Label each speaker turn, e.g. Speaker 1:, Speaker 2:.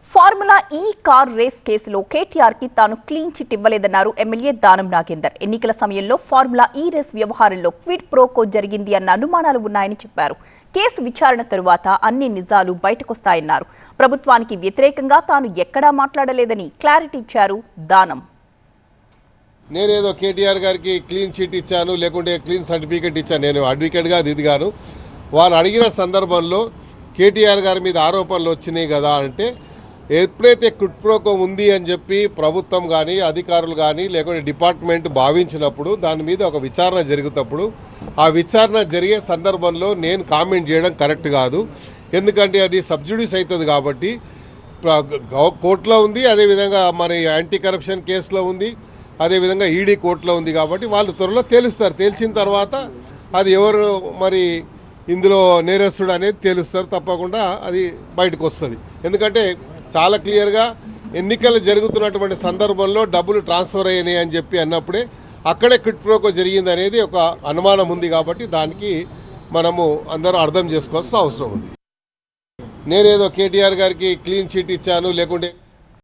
Speaker 1: Formula ఈ car race కేసులో కేటీఆర్ కి తాను clean chit ఇవ్వలేదన్నారు MLA Danam Nagender. ఎన్నికల సమయంలో ఫార్ములా ఈ రేస్ వ్యవహారంలో క్విడ్ ప్రోకో జరిగింది అన్న అనుమానాలు ఉన్నాయని చెప్పారు. కేసు విచారణ తరువాత అన్ని నిజాలు బయటకొస్తాయన్నారు. ప్రభుత్వానికి వ్యతిరేకంగా తాను ఎక్కడా మాట్లాడలేదని క్లారిటీ ఇచ్చారు దానం.
Speaker 2: నేనేదో కేటీఆర్ గారికి క్లీన్ చిట్ ఇచ్చాను, లేకుంటే క్లీన్ సర్టిఫికేట్ ఇచ్చాను, నేను అడ్వకేట్గా దిదిగాను. వాళ్ళు అడిగిన సందర్భంలో కేటీఆర్ గారి మీద ఆరోపణలు వచ్చినాయి కదా అంటే, ఎప్పుడైతే క్విడ్ ప్రోకో ఉంది అని చెప్పి ప్రభుత్వం కానీ అధికారులు కానీ లేకుంటే డిపార్ట్మెంట్ భావించినప్పుడు దాని మీద ఒక విచారణ జరుగుతప్పుడు ఆ విచారణ జరిగే సందర్భంలో నేను కామెంట్ చేయడం కరెక్ట్ కాదు. ఎందుకంటే అది సబ్జుడిస్ అవుతుంది కాబట్టి. కోర్టులో ఉంది, అదేవిధంగా మన యాంటీ కరప్షన్ కేసులో ఉంది, అదేవిధంగా ఈడీ కోర్టులో ఉంది. కాబట్టి వాళ్ళు త్వరలో తేలుస్తారు. తేల్చిన తర్వాత అది ఎవరు మరి ఇందులో నేరస్తుడు అనేది తేలుస్తారు. తప్పకుండా అది బయటకు వస్తుంది. ఎందుకంటే చాలా క్లియర్గా ఎన్నికలు జరుగుతున్నటువంటి సందర్భంలో డబ్బులు ట్రాన్స్ఫర్ అయినాయి అని చెప్పి అన్నప్పుడే అక్కడే క్విడ్ ప్రోకో జరిగింది అనేది ఒక అనుమానం ఉంది. కాబట్టి దానికి మనము అందరూ అర్థం చేసుకోవాల్సిన అవసరం ఉంది. నేనేదో కేటీఆర్ గారికి క్లీన్ చిట్ ఇచ్చాను, లేకుంటే